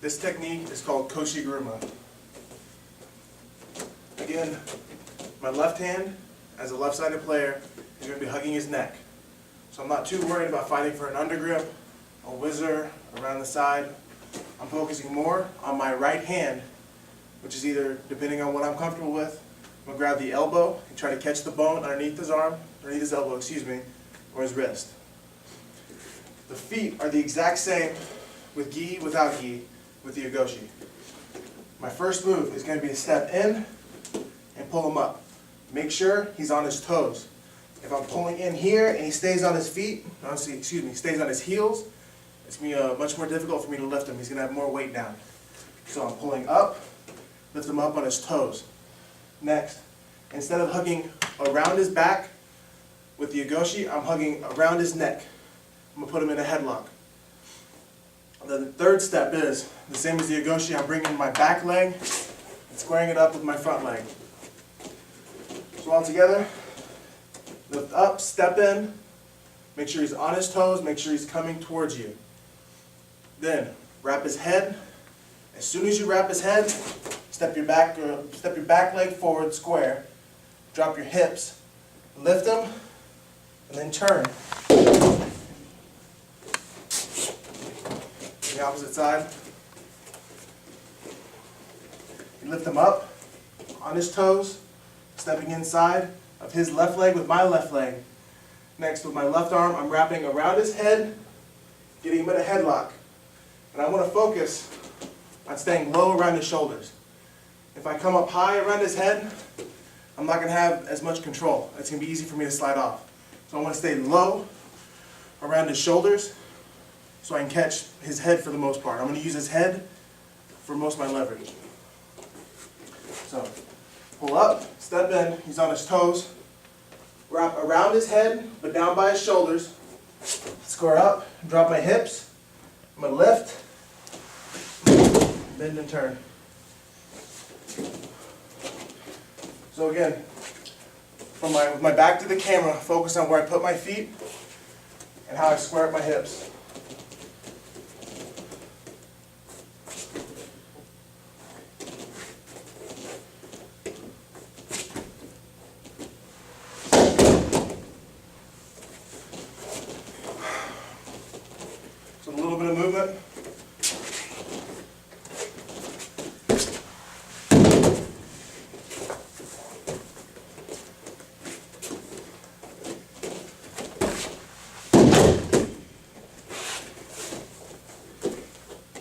This technique is called Koshi Garuma. Again, my left hand, as a left-sided player, is going to be hugging his neck. So I'm not too worried about fighting for an undergrip, a whizzer, around the side. I'm focusing more on my right hand, which is either, depending on what I'm comfortable with, I'm going to grab the elbow and try to catch the bone underneath his arm, underneath his elbow, or his wrist. The feet are the exact same with gi, without gi, with the Ugoshi. My first move is going to be to step in and pull him up. Make sure he's on his toes. If I'm pulling in here and he stays on his feet, stays on his heels, it's going to be much more difficult for me to lift him. He's going to have more weight down. So I'm pulling up, lift him up on his toes. Next, instead of hugging around his back with the Ugoshi, I'm hugging around his neck. I'm going to put him in a headlock. The third step is, the same as the Ugoshi, I'm bringing my back leg and squaring it up with my front leg. So all together, lift up, step in, make sure he's on his toes, make sure he's coming towards you. Then, wrap his head. As soon as you wrap his head, step your back leg forward square, drop your hips, lift him, and then turn. The opposite side. You lift him up on his toes, stepping inside of his left leg with my left leg. Next, with my left arm, I'm wrapping around his head, getting him in a headlock. And I want to focus on staying low around his shoulders. If I come up high around his head, I'm not going to have as much control. It's going to be easy for me to slide off. So I want to stay low around his shoulders so I can catch his head for the most part. I'm going to use his head for most of my leverage. So, pull up, step in, he's on his toes, wrap around his head, but down by his shoulders, square up, drop my hips, I'm going to lift, bend and turn. So again, with my back to the camera, focus on where I put my feet and how I square up my hips. So a little bit of movement.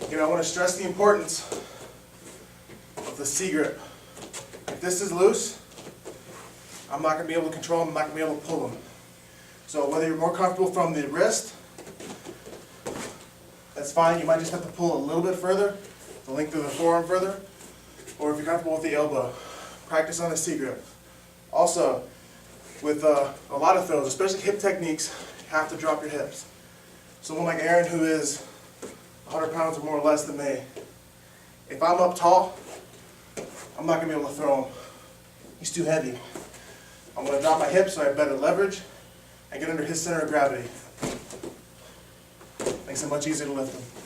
Again, I want to stress the importance of the C grip. If this is loose, I'm not going to be able to control him, I'm not going to be able to pull him. So whether you're more comfortable from the wrist, that's fine. You might just have to pull a little bit further, the length of the forearm further, or if you're comfortable with the elbow, practice on the C grip. Also, with a lot of throws, especially hip techniques, you have to drop your hips. Someone like Aaron, who is 100 pounds or more or less than me, if I'm up tall, I'm not going to be able to throw him. He's too heavy. I'm going to drop my hips so I have better leverage and get under his center of gravity. Makes it much easier to lift him.